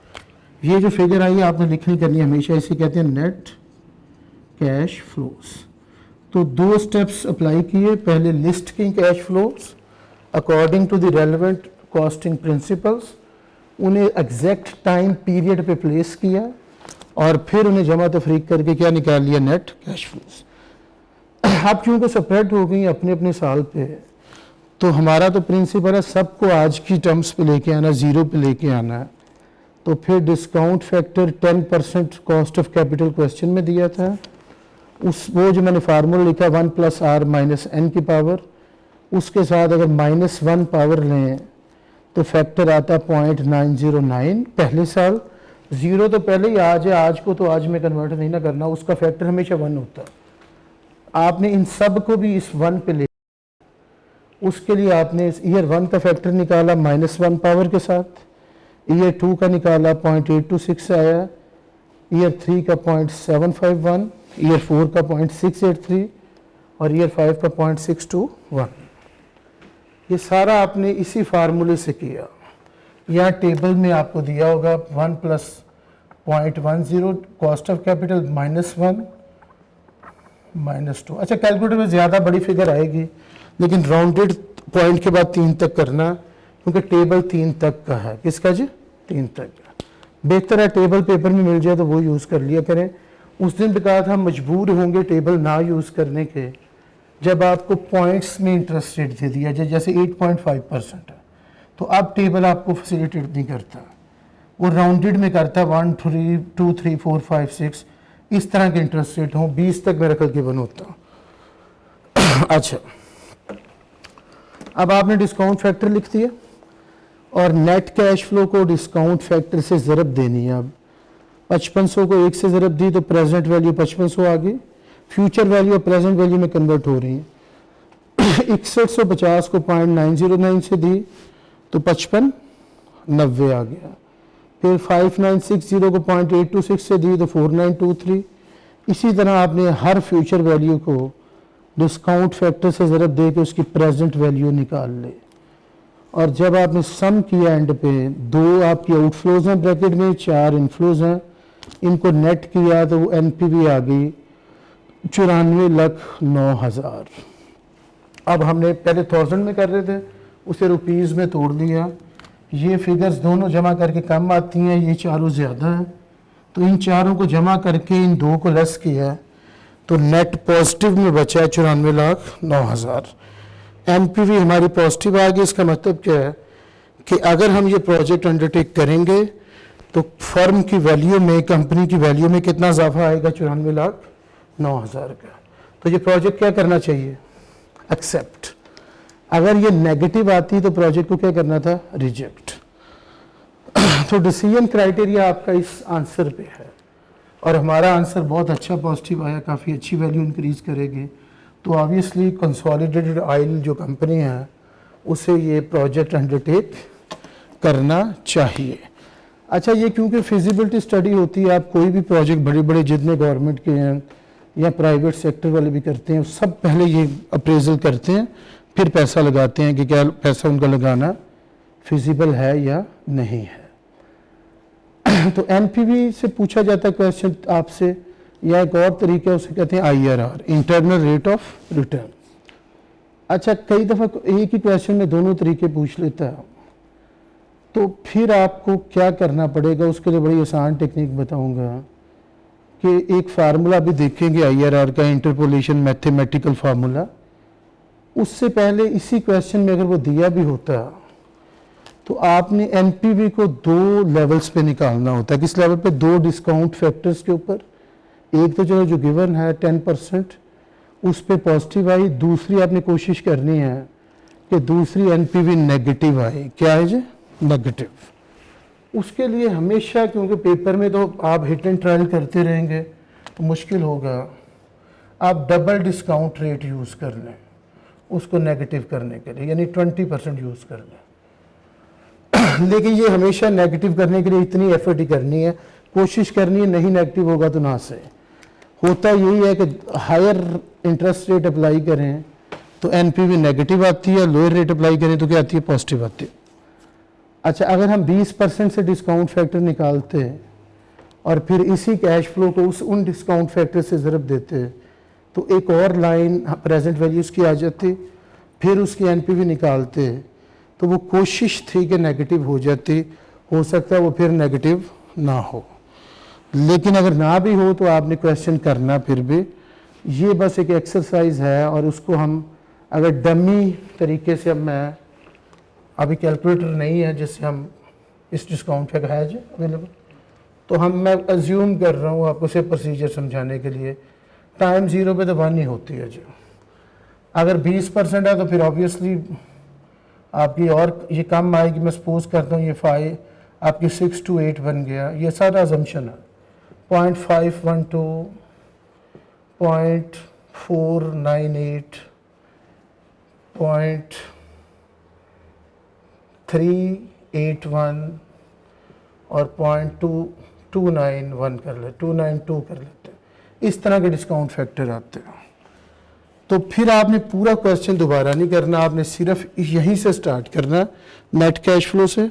ये जो फिगर आई है आपने लिखनी करनी है हमेशा, इसे कहते हैं नेट कैश फ्लोज। तो 2 स्टेप्स अप्लाई किए। पहले लिस्ट की cash flows according to the relevant costing principles, उन्हें एग्जैक्ट टाइम पीरियड पे प्लेस किया, और फिर उन्हें जमा तफरीक करके क्या निकाल लिया? Net cash flows. अब क्योंकि सेपरेट हो गई अपने अपने साल पे, तो हमारा तो प्रिंसिपल है सबको आज की टर्म्स पे लेके आना, 0 पे लेके आना है। तो फिर discount factor 10% cost of capital question में दिया था, वो जो मैंने फार्मूला लिखा 1 + r - n की पावर, उसके साथ अगर -1 पावर लें तो फैक्टर आता 0.909 पहले साल। 0 तो पहले ही आज है, आज को तो आज में कन्वर्ट नहीं ना करना, उसका फैक्टर हमेशा 1 होता है। आपने इन सब को भी इस 1 पे ले, उसके लिए आपने इस ईयर 1 का फैक्टर निकाला -1 पावर के साथ, ईयर 2 का निकाला 0.826 आया, ईयर 3 का 0.751, ईयर 4 का 0.683 और ईयर 5 का 0.621। ये सारा आपने इसी फार्मूले से किया। यहाँ टेबल में आपको दिया होगा 1 + 0.10 कॉस्ट ऑफ कैपिटल -1 -2। अच्छा, कैलकुलेटर में ज़्यादा बड़ी फिगर आएगी, लेकिन राउंडेड पॉइंट के बाद 3 तक करना, क्योंकि टेबल 3 तक का है। किसका जी? 3 तक का। बेहतर है टेबल पेपर में मिल जाए तो वो यूज़ कर लिया करें। उस दिन भी कहा था मजबूर होंगे टेबल ना यूज़ करने के जब आपको पॉइंट्स में इंटरेस्ट रेट दे दिया जाए, जैसे 8.5% है, तो अब टेबल आपको फैसिलिटेट नहीं करता, वो राउंडेड में करता है 1 3 2 3 4 5 6 इस तरह के इंटरेस्ट रेट हों, 20 तक मेरा कल गिवन होता। अच्छा, अब आपने डिस्काउंट फैक्टर लिख दिया और नेट कैश फ्लो को डिस्काउंट फैक्टर से ज़रब देनी है। अब 5500 को 1 से ज़रब दी तो प्रेजेंट वैल्यू 5500 आ गई, फ्यूचर वैल्यू प्रेजेंट वैल्यू में कन्वर्ट हो रही है। 6150 को 0.909 से दी तो 55 90 आ गया। फिर 5960 को 0.826 से दी तो 4923। इसी तरह आपने हर फ्यूचर वैल्यू को डिस्काउंट फैक्टर से ज़रब दे के उसकी प्रेजेंट वैल्यू निकाल ले, और जब आपने सम किया एंड पे 2 आपकी आउटफ्लोज हैं ब्रैकेट में, 4 इनफ्लोज हैं, इनको नेट किया तो वो एनपीवी आ गई 94,09,000। अब हमने पहले 1000 में कर रहे थे, उसे रुपीज़ में तोड़ लिया। ये फिगर्स दोनों जमा करके कम आती हैं, ये चारों ज़्यादा हैं, तो इन चारों को जमा करके इन 2 को लेस किया तो नेट पॉजिटिव में बचा है 94,09,000। एनपीवी हमारी पॉजिटिव आ गई। इसका मतलब क्या है कि अगर हम ये प्रोजेक्ट अंडरटेक करेंगे तो फर्म की वैल्यू में, कंपनी की वैल्यू में कितना इजाफा आएगा? 94,09,000 का। तो ये प्रोजेक्ट क्या करना चाहिए? एक्सेप्ट। अगर ये नेगेटिव आती तो प्रोजेक्ट को क्या करना था? रिजेक्ट। तो डिसीजन क्राइटेरिया आपका इस आंसर पे है और हमारा आंसर बहुत अच्छा पॉजिटिव आया, काफ़ी अच्छी वैल्यू इंक्रीज़ करेगी। तो ऑब्वियसली कंसोलिडेटेड ऑयल जो कंपनी है उसे ये प्रोजेक्ट अंडरटेक करना चाहिए। अच्छा, ये क्योंकि फिजिबिलिटी स्टडी होती है, आप कोई भी प्रोजेक्ट बड़े बड़े जितने गवर्नमेंट के हैं या प्राइवेट सेक्टर वाले भी करते हैं, सब पहले ये अप्रेजल करते हैं, फिर पैसा लगाते हैं कि क्या पैसा उनका लगाना फिजिबल है या नहीं है। तो एनपीवी से पूछा जाता है क्वेश्चन आपसे, या एक और तरीका है उसे कहते हैं IRR, internal rate of return. अच्छा, कई दफ़ा एक ही क्वेश्चन में दोनों तरीके पूछ लेता है, तो फिर आपको क्या करना पड़ेगा, उसके लिए बड़ी आसान टेक्निक बताऊंगा कि एक फार्मूला भी देखेंगे आईआरआर का, इंटरपोलेशन मैथमेटिकल फार्मूला। उससे पहले इसी क्वेश्चन में अगर वो दिया भी होता तो आपने एनपीवी को दो लेवल्स पे निकालना होता है। किस लेवल पे? दो डिस्काउंट फैक्टर्स के ऊपर। एक तो चलो जो गिवन है 10%, उस पे पॉजिटिव आई, दूसरी आपने कोशिश करनी है कि दूसरी एनपीवी नेगेटिव आए। क्या है जी? नेगेटिव। उसके लिए हमेशा, क्योंकि पेपर में तो आप हिट एंड ट्रायल करते रहेंगे तो मुश्किल होगा, आप डबल डिस्काउंट रेट यूज़ कर लें उसको नेगेटिव करने के लिए, यानी 20% यूज़ कर लें। लेकिन ये हमेशा नेगेटिव करने के लिए इतनी एफर्ट ही करनी है, कोशिश करनी है, नहीं नेगेटिव होगा तो ना से। होता यही है कि हायर इंटरेस्ट रेट अप्लाई करें तो एनपीवी नेगेटिव आती है, लोअर रेट अप्लाई करें तो क्या आती है? पॉजिटिव आती है। अच्छा, अगर हम 20% से डिस्काउंट फैक्टर निकालते हैं और फिर इसी कैश फ्लो को उन डिस्काउंट फैक्टर से ज़रब देते हैं तो एक और लाइन प्रेजेंट वैल्यूज़ की आ जाती, फिर उसकी एनपीवी निकालते हैं तो वो कोशिश थी कि नेगेटिव हो जाती, हो सकता है वो फिर नेगेटिव ना हो। लेकिन अगर ना भी हो तो आपने क्वेश्चन करना फिर भी। ये बस एक एक्सरसाइज है और उसको हम अगर डमी तरीके से, अब मैं अभी कैलकुलेटर नहीं है जिससे हम इस डिस्काउंट फैक्टर है जो अवेलेबल, तो मैं अज्यूम कर रहा हूँ आपको से प्रोसीजर समझाने के लिए, टाइम 0 पे तो 1 ही होती है जो। अगर 20% है तो फिर ऑब्वियसली आपकी और ये कम आएगी। मैं सपोज करता हूँ ये 5 आपकी 6 to 8 बन गया, ये सारा अजम्पशन है। 0.512, 0.498, 0.381 और 0.2291 कर ले, 292 कर लेते हैं। इस तरह के डिस्काउंट फैक्टर आते हैं। तो फिर आपने पूरा क्वेश्चन दोबारा नहीं करना, आपने सिर्फ यहीं से स्टार्ट करना, नेट कैश फ्लो से,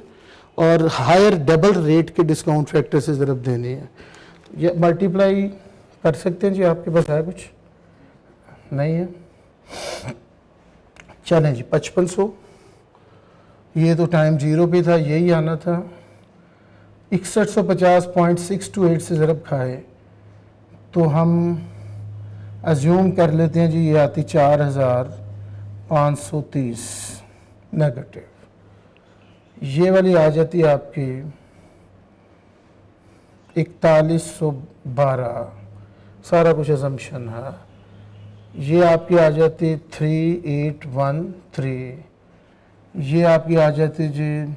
और हायर डबल रेट के डिस्काउंट फैक्टर से ज़रूरत देनी है। ये मल्टीप्लाई कर सकते हैं जी, आपके पास है कुछ? नहीं है? चलें जी, 5500, ये तो टाइम 0 पे था, यही आना था। 6150.628 से ज़रब खाए तो हम अज्यूम कर लेते हैं जी ये आती 4530 नेगेटिव। ये वाली आ जाती है आपकी 4112, सारा कुछ असम्पशन है। ये आपकी आ जाती 3813, ये आपकी आ जाती जी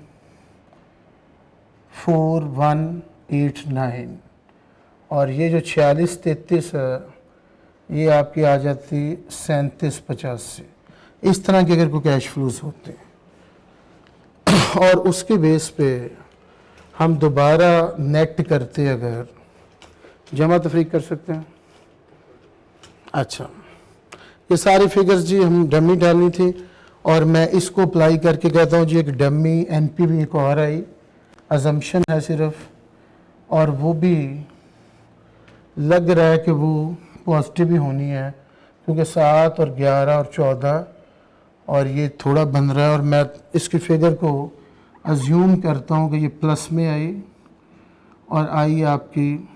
4189, और ये जो 4633 है ये आपकी आ जाती 3785। इस तरह के अगर कोई कैश फ्लोज होते हैं और उसके बेस पे हम दोबारा नेट करते, अगर जमा तफरीक कर सकते हैं। अच्छा, ये सारी फिगर्स जी हम डमी डालनी थी और मैं इसको अप्लाई करके कहता हूँ जी एक डमी एनपीवी एक और आई, अजम्पशन है सिर्फ, और वो भी लग रहा है कि वो पॉजिटिव ही होनी है क्योंकि 7 और 11 और 14 और ये थोड़ा बन रहा है, और मैं इसकी फिगर को अज्यूम करता हूँ कि ये प्लस में आई और आई आपकी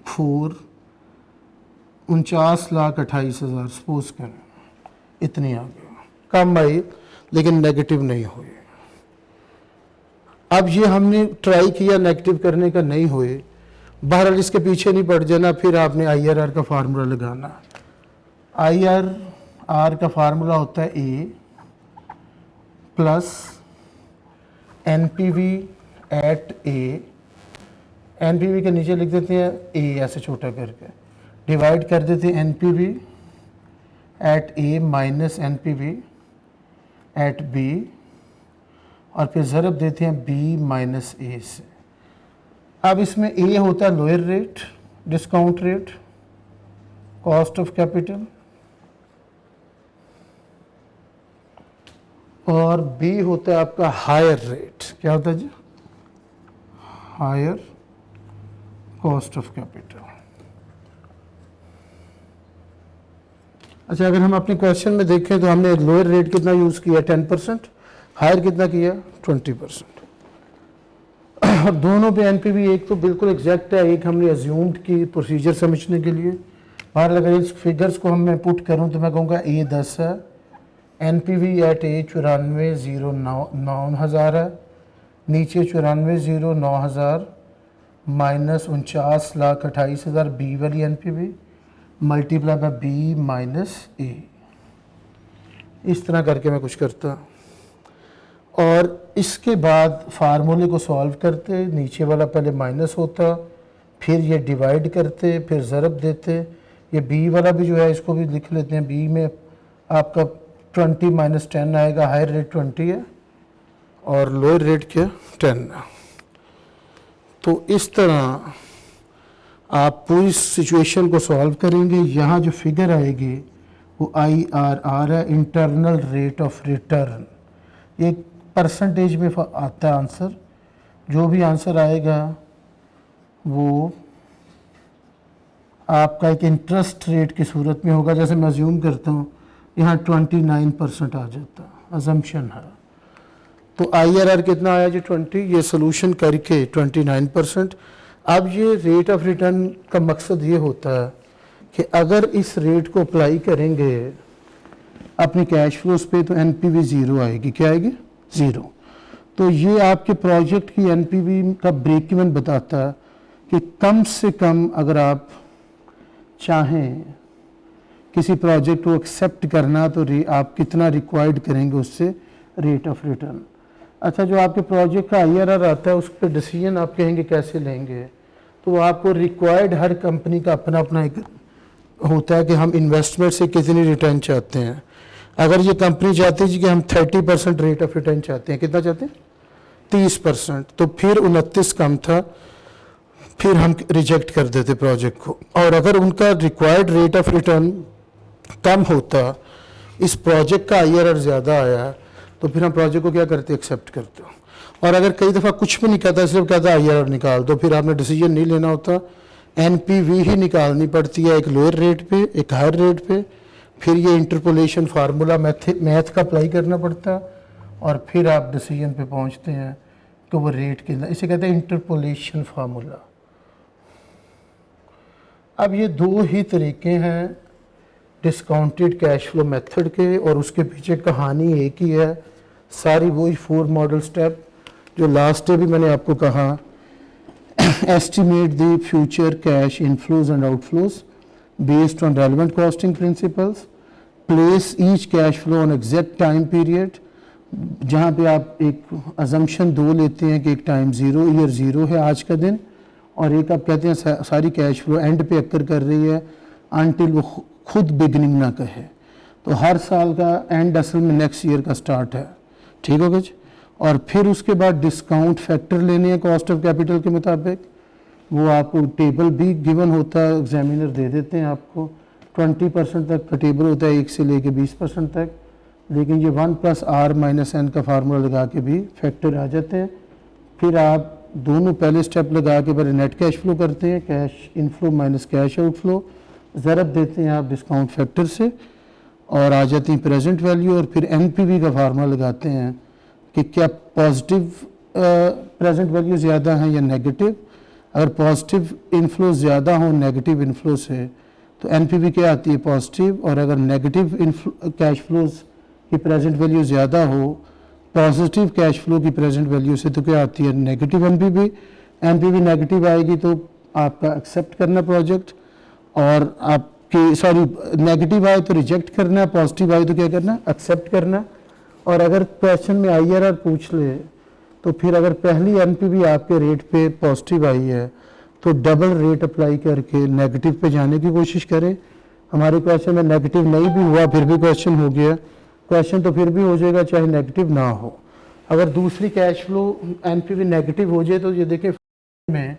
49,28,000 सपोज करें, इतनी आ गई, कम आई लेकिन नेगेटिव नहीं हुई। अब ये हमने ट्राई किया नेगेटिव करने का, नहीं हुए, बहरहाल इसके पीछे नहीं पड़ जाना, फिर आपने आईआरआर का फार्मूला लगाना। आईआरआर का फार्मूला होता है ए प्लस एनपीवी एट ए, एनपीवी के नीचे लिख देते हैं ए ऐसे छोटा करके, डिवाइड कर देते हैं एनपीवी एट ए माइनस एनपीवी एट बी, और फिर ज़रब देते हैं बी माइनस ए से। अब इसमें ए होता है lower rate, discount rate, cost of capital, और बी होता है आपका हायर रेट। क्या होता है जी? Higher cost of capital. अच्छा, अगर हम अपने क्वेश्चन में देखें तो हमने लोअर रेट कितना यूज़ किया? 10%। हायर कितना किया? 20%। और दोनों पे एनपीवी एक तो बिल्कुल एग्जैक्ट है, एक हमने अज्यूम्ड की प्रोसीजर समझने के लिए। बाहर अगर इस फिगर्स को हम मैं पुट करूं तो मैं कहूँगा ए 10 है, एनपीवी एट ए 94,009 है, नीचे 94,009,000 माइनस 49,28,000 बी वाली NPV multiply by B minus A. इस तरह करके मैं कुछ करता और इसके बाद फार्मूले को सॉल्व करते, नीचे वाला पहले माइनस होता, फिर ये डिवाइड करते, फिर ज़रब देते। ये बी वाला भी जो है इसको भी लिख लेते हैं, बी में आपका 20 माइनस 10 आएगा, हायर रेट 20 है और लोअर रेट क्या? 10 है। तो इस तरह आप पूरी सिचुएशन को सॉल्व करेंगे। यहाँ जो फिगर आएगी वो IRR है, इंटरनल रेट ऑफ रिटर्न। एक परसेंटेज में आता है आंसर, जो भी आंसर आएगा वो आपका एक इंटरेस्ट रेट की सूरत में होगा। जैसे मैं अज्यूम करता हूँ यहाँ 29% आ जाता, अजम्पशन है। तो IRR कितना आया जी? 20। ये सोल्यूशन करके 29%। अब ये रेट ऑफ रिटर्न का मकसद ये होता है कि अगर इस रेट को अप्लाई करेंगे अपनी कैश फ्लोज पे तो एनपीवी ज़ीरो आएगी। क्या आएगी? ज़ीरो। तो ये आपके प्रोजेक्ट की एनपीवी का ब्रेक इवन बताता है कि कम से कम अगर आप चाहें किसी प्रोजेक्ट को एक्सेप्ट करना तो आप कितना रिक्वायर्ड करेंगे उससे रेट ऑफ रिटर्न। अच्छा, जो आपके प्रोजेक्ट का IRR आता है उस पर डिसीजन आप कहेंगे कैसे लेंगे, तो आपको रिक्वायर्ड हर कंपनी का अपना अपना एक होता है कि हम इन्वेस्टमेंट से कितनी रिटर्न चाहते हैं। अगर ये कंपनी चाहती है कि हम 30% रेट ऑफ रिटर्न चाहते हैं, कितना चाहते हैं? 30%, तो फिर 29 कम था, फिर हम रिजेक्ट कर देते प्रोजेक्ट को। और अगर उनका रिक्वायर्ड रेट ऑफ रिटर्न कम होता, इस प्रोजेक्ट का IRR ज़्यादा आया, तो फिर हम प्रोजेक्ट को क्या करते? एक्सेप्ट करते। और अगर कई दफ़ा कुछ भी नहीं कहता, सिर्फ कहता IRR निकाल दो, फिर आपने डिसीजन नहीं लेना होता, एनपीवी ही निकालनी पड़ती है, एक लोअर रेट पे, एक हायर रेट पे। फिर ये इंटरपोलेशन फार्मूला मैथ का अप्लाई करना पड़ता, और फिर आप डिसीजन पे पहुंचते हैं कि वो रेट कितना। इसे कहते हैं इंटरपोलेशन फार्मूला। अब ये दो ही तरीके हैं डिस्काउंटेड कैश फ्लो मेथड के, और उसके पीछे कहानी एक ही है, सारी वही 4 मॉडल स्टेप जो लास्ट डे भी मैंने आपको कहा। Estimate the future cash inflows and outflows based on relevant costing principles, place each cash flow on exact time period, जहाँ पे आप एक अजम्पशन 2 लेते हैं कि एक टाइम 0 ईयर 0 है आज का दिन, और एक आप कहते हैं सारी कैश फ्लो एंड पे अक्कर कर रही है अनटिल वो खुद बिगनिंग ना कहे। तो हर साल का एंड असल में नेक्स्ट ईयर का स्टार्ट है। ठीक होगा जी। और फिर उसके बाद डिस्काउंट फैक्टर लेने हैं कॉस्ट ऑफ कैपिटल के मुताबिक, वो आपको टेबल भी गिवन होता है, एग्जामिनर दे देते हैं आपको। 20% तक का टेबल होता है, 1 से लेके 20% तक, लेकिन ये 1 + R - N का फार्मूला लगा के भी फैक्टर आ जाते हैं। फिर आप दोनों पहले स्टेप लगा के पहले नेट कैश फ्लो करते हैं, cash inflow minus cash outflow, ज़रब देते हैं आप डिस्काउंट फैक्टर से, और आ जाती है प्रेजेंट वैल्यू। और फिर एनपीवी का फार्मूला लगाते हैं कि क्या पॉजिटिव प्रेजेंट वैल्यू ज़्यादा है या नेगेटिव। अगर पॉजिटिव इनफ्लो ज़्यादा हो नेगेटिव इनफ्लो से तो एनपीवी क्या आती है? पॉजिटिव। और अगर नेगेटिव कैश फ्लोज की प्रेजेंट वैल्यू ज़्यादा हो पॉजिटिव कैश फ्लो की प्रेजेंट वैल्यू से तो क्या आती है? Negative NPV. एनपीवी नेगेटिव आएगी तो आपका एक्सेप्ट करना प्रोजेक्ट, और आपकी नेगेटिव आए तो रिजेक्ट करना, पॉजिटिव आए तो क्या करना? एक्सेप्ट करना। और अगर क्वेश्चन में IRR पूछ ले तो फिर अगर पहली एनपीवी आपके रेट पे पॉजिटिव आई है तो डबल रेट अप्लाई करके नेगेटिव पे जाने की कोशिश करें। हमारे क्वेश्चन में नेगेटिव नहीं भी हुआ फिर भी क्वेश्चन हो गया, क्वेश्चन तो फिर भी हो जाएगा चाहे नेगेटिव ना हो। अगर दूसरी कैश फ्लो एनपीवी नेगेटिव हो जाए तो ये देखें में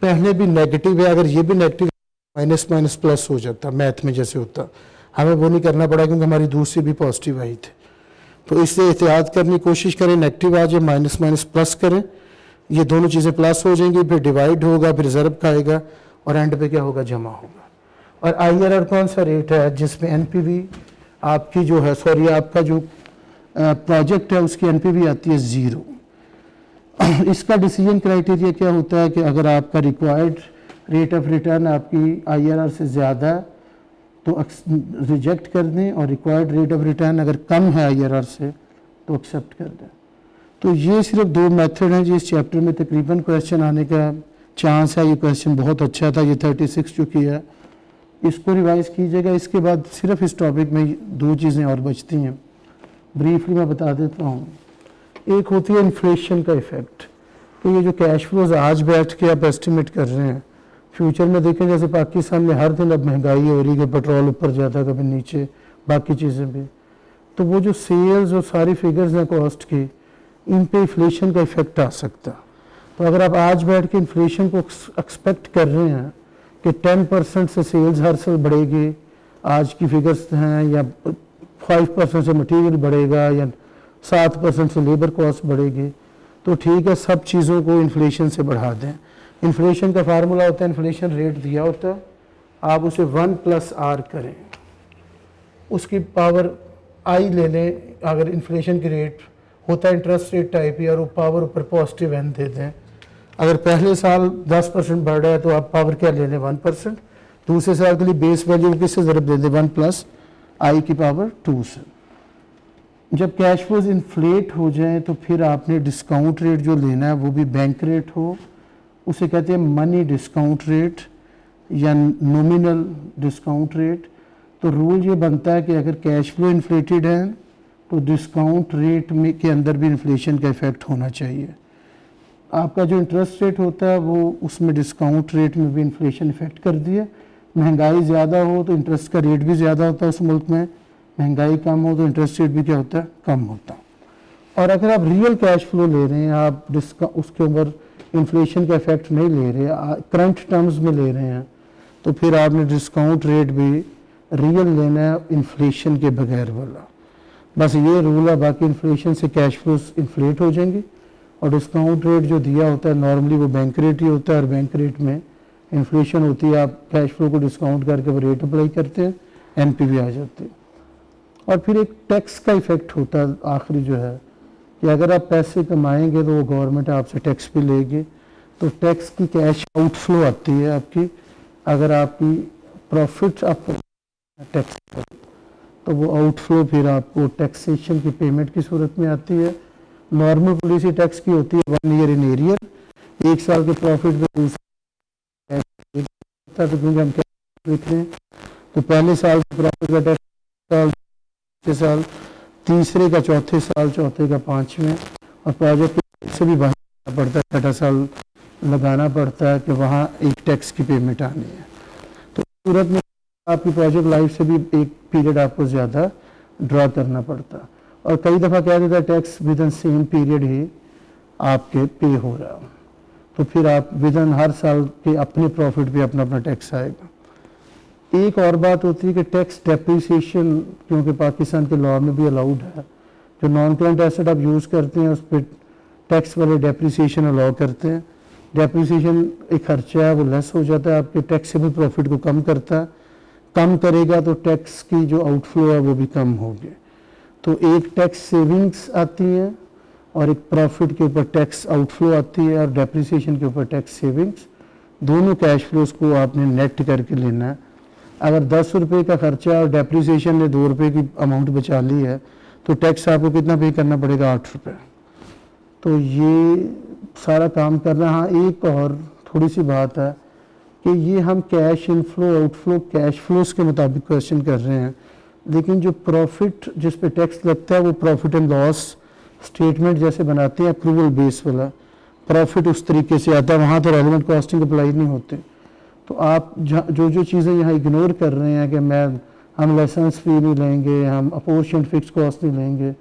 पहले भी नेगेटिव है, अगर ये भी नेगेटिव माइनस माइनस प्लस हो जाता मैथ में जैसे होता, हमें वो नहीं करना पड़ा क्योंकि हमारी दूसरी भी पॉजिटिव आई थी। तो इससे एहतियात करने की कोशिश करें, नेगेटिव आ जाए माइनस माइनस प्लस करें, ये दोनों चीज़ें प्लस हो जाएंगी, फिर डिवाइड होगा, फिर ज़रब खाएगा और एंड पे क्या होगा, जमा होगा। और IRR कौन सा रेट है जिसमें एनपीवी आपकी जो है सॉरी आपका जो प्रोजेक्ट है उसकी एनपीवी आती है 0। इसका डिसीजन क्राइटेरिया क्या होता है कि अगर आपका रिक्वायर्ड रेट ऑफ रिटर्न आपकी IRR से ज़्यादा है तो रिजेक्ट कर दें, और रिक्वायर्ड रेट ऑफ रिटर्न अगर कम है IRR से तो एक्सेप्ट कर दें। तो ये सिर्फ 2 मेथड हैं जी। इस चैप्टर में तकरीबन क्वेश्चन आने का चांस है। ये क्वेश्चन बहुत अच्छा था, ये 36 जो किया है इसको रिवाइज कीजिएगा। इसके बाद सिर्फ इस टॉपिक में 2 चीज़ें और बचती हैं, ब्रीफली मैं बता देता हूँ। एक होती है इन्फ्लेशन का इफ़ेक्ट। तो ये जो कैश फ्लोज आज बैठ के आप एस्टिमेट कर रहे हैं, फ्यूचर में देखें जैसे पाकिस्तान में हर दिन अब महंगाई हो रही है, पेट्रोल ऊपर जाता है कभी नीचे, बाकी चीज़ें भी, तो वो जो सेल्स और सारी फिगर्स हैं कॉस्ट की, इन पे इन्फ्लेशन का इफ़ेक्ट आ सकता। तो अगर आप आज बैठ के इन्फ्लेशन को एक्सपेक्ट कर रहे हैं कि 10% से सेल्स हर साल बढ़ेगी, आज की फिगर्स हैं, या 5% से मटीरियल बढ़ेगा, या 7% से लेबर कॉस्ट बढ़ेगी, तो ठीक है, सब चीज़ों को इन्फ्लेशन से बढ़ा दें। इन्फ्लेशन का फार्मूला होता है, इन्फ्लेशन रेट दिया होता है, आप उसे 1+R करें, उसकी पावर I ले लें। अगर इन्फ्लेशन की रेट होता है इंटरेस्ट रेट टाइप ही, और वो पावर ऊपर पॉजिटिव n दे दें। अगर पहले साल 10% बढ़ रहा है तो आप पावर क्या ले लें, 1%। दूसरे साल के लिए बेस वैल्यू किससे ज़रूरत दे दें, 1+I की पावर 2 से। जब कैश फ्लोज इन्फ्लेट हो जाएं तो फिर आपने डिस्काउंट रेट जो लेना है वो भी बैंक रेट हो, उसे कहते हैं मनी डिस्काउंट रेट या नॉमिनल डिस्काउंट रेट। तो रूल ये बनता है कि अगर कैश फ्लो इन्फ्लेटेड है तो डिस्काउंट रेट में के अंदर भी इन्फ्लेशन का इफेक्ट होना चाहिए। आपका जो इंटरेस्ट रेट होता है वो उसमें डिस्काउंट रेट में भी इन्फ्लेशन इफेक्ट कर दिया। महंगाई ज़्यादा हो तो इंटरेस्ट का रेट भी ज़्यादा होता है उस मुल्क में, महंगाई कम हो तो इंटरेस्ट रेट भी क्या होता है, कम होता। और अगर आप रियल कैश फ्लो ले रहे हैं, आप उसके ऊपर इन्फ्लेशन का इफेक्ट नहीं ले रहे, करंट टर्म्स में ले रहे हैं, तो फिर आपने डिस्काउंट रेट भी रियल लेना है, इन्फ्लेशन के बगैर वाला। बस ये रूल है, बाकी इन्फ्लेशन से कैश फ्लोज इन्फ्लेट हो जाएंगे। और डिस्काउंट रेट जो दिया होता है नॉर्मली वो बैंक रेट ही होता है, और बैंक रेट में इन्फ्लेशन होती है, आप कैश फ्लो को डिस्काउंट करके वो रेट अप्लाई करते हैं, एनपीवी आ जाती है। और फिर एक टैक्स का इफेक्ट होता है आखिरी जो है कि अगर आप पैसे कमाएंगे तो वो गवर्नमेंट आपसे टैक्स भी लेगी, तो टैक्स की कैश आउटफ्लो आती है आपकी। अगर आपकी प्रॉफिट आपको टैक्स तो वो आउटफ्लो फिर आपको टैक्सेशन की पेमेंट की सूरत में आती है। नॉर्मल पॉलिसी टैक्स की होती है 1 ईयर इन एरियर, 1 साल के प्रॉफिट में दूसरा तो क्योंकि हम क्या लिख रहे हैं, तो पहले साल के प्रॉफिट का टैक्स साल, तीसरे का चौथे साल, चौथे का 5वें, और प्रोजेक्ट से भी बाहर पड़ता है, छठा साल लगाना पड़ता है कि वहाँ एक टैक्स की पेमेंट आनी है। तो सूरत में आपकी प्रोजेक्ट लाइफ से भी एक पीरियड आपको ज़्यादा ड्रा करना पड़ता है। और कई दफ़ा कह देता है tax within same period ही आपके पे हो रहा है, तो फिर आप विद इन हर साल के अपने प्रॉफिट पे अपना अपना टैक्स आएगा। एक और बात होती है कि टैक्स डेप्रिसिएशन, क्योंकि पाकिस्तान के लॉ में भी अलाउड है, जो नॉन करंट एसेट आप यूज़ करते हैं उस पर टैक्स वाले डेप्रिसिएशन अलाउ करते हैं। डेप्रिसिएशन एक खर्चा है, वो लेस हो जाता है, आपके टैक्सेबल प्रॉफिट को कम करता है, कम करेगा तो टैक्स की जो आउटफ्लो है वो भी कम होगी। तो एक टैक्स सेविंग्स आती हैं और एक प्रॉफिट के ऊपर टैक्स आउटफ्लो आती है, और डेप्रिसिएशन के ऊपर टैक्स सेविंग्स। दोनों कैश फ्लोज को आपने नेट करके लेना है। अगर 10 रुपये का खर्चा और डेप्रिसिएशन ने 2 रुपये की अमाउंट बचा ली है तो टैक्स आपको कितना पे करना पड़ेगा, 8 रुपये। तो ये सारा काम करना। हाँ, एक और थोड़ी सी बात है कि ये हम cash inflow outflow cash flows के मुताबिक क्वेश्चन कर रहे हैं, लेकिन जो प्रॉफिट जिस पे टैक्स लगता है वो प्रॉफिट एंड लॉस स्टेटमेंट जैसे बनाते हैं अप्रूवल बेस वाला, प्रॉफिट उस तरीके से आता है, वहाँ तो रेलिवेंट कॉस्टिंग अप्लाई नहीं होते। तो आप जो जो चीज़ें यहाँ इग्नोर कर रहे हैं कि हम लाइसेंस फी नहीं लेंगे, हम अपोर्शन फिक्स कॉस्ट नहीं लेंगे,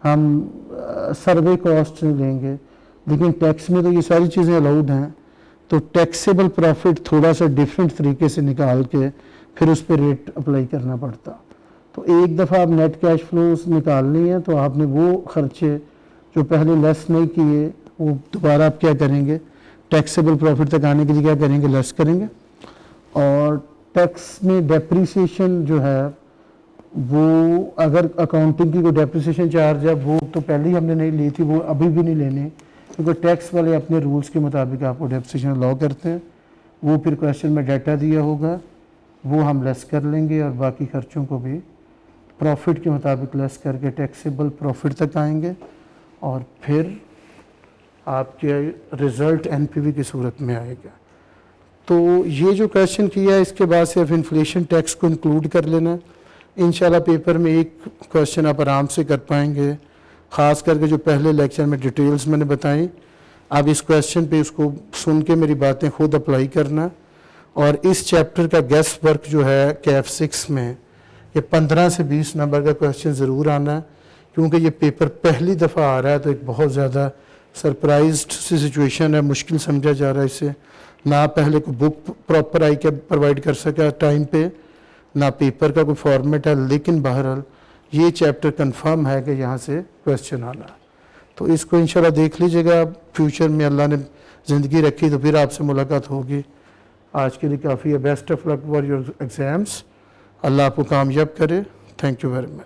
हम सर्वे कॉस्ट नहीं लेंगे, लेकिन टैक्स में तो ये सारी चीज़ें अलाउड हैं। तो टैक्सेबल प्रॉफिट थोड़ा सा डिफरेंट तरीके से निकाल के फिर उस पर रेट अप्लाई करना पड़ता। तो एक दफ़ा आप नेट कैश फ्लोज निकालनी है तो आपने वो खर्चे जो पहले लेस नहीं किए वो दोबारा आप क्या करेंगे, टैक्सेबल प्रॉफिट तक आने के लिए क्या करेंगे, लेस करेंगे। और टैक्स में डेप्रिसिएशन जो है वो अगर अकाउंटिंग की कोई डेप्रिसिएशन चार्ज है वो तो पहले ही हमने नहीं ली थी, वो अभी भी नहीं लेने, क्योंकि टैक्स वाले अपने रूल्स के मुताबिक आपको डेप्रिसिएशन अलाउ करते हैं। वो फिर क्वेश्चन में डाटा दिया होगा वो हम लेस कर लेंगे और बाकी खर्चों को भी प्रॉफिट के मुताबिक लेस करके टैक्सेबल प्रॉफिट तक आएंगे और फिर आपके रिज़ल्ट एनपीवी की सूरत में आएगा। तो ये जो क्वेश्चन किया है इसके बाद सिर्फ इन्फ्लेशन टैक्स को इंक्लूड कर लेना। इंशाल्लाह पेपर में एक क्वेश्चन आप आराम से कर पाएंगे, ख़ास करके जो पहले लेक्चर में डिटेल्स मैंने बताई। आप इस क्वेश्चन पे उसको सुन के मेरी बातें खुद अप्लाई करना। और इस चैप्टर का गेस्ट वर्क जो है कैफ 6 में ये 15 से 20 नंबर का क्वेश्चन ज़रूर आना है, क्योंकि ये पेपर पहली दफ़ा आ रहा है तो एक बहुत ज़्यादा सरप्राइज्ड सी सिचुएशन है, मुश्किल समझा जा रहा है इसे। ना पहले कोई बुक प्रॉपर आई के प्रोवाइड कर सका टाइम पे, ना पेपर का कोई फॉर्मेट है, लेकिन बहरहाल ये चैप्टर कंफर्म है कि यहाँ से क्वेश्चन आना। तो इसको इंशाल्लाह देख लीजिएगा, फ्यूचर में अल्लाह ने ज़िंदगी रखी तो फिर आपसे मुलाकात होगी। आज के लिए काफ़ी है। Best of luck for your exams. अल्लाह आपको कामयाब करे। Thank you very much.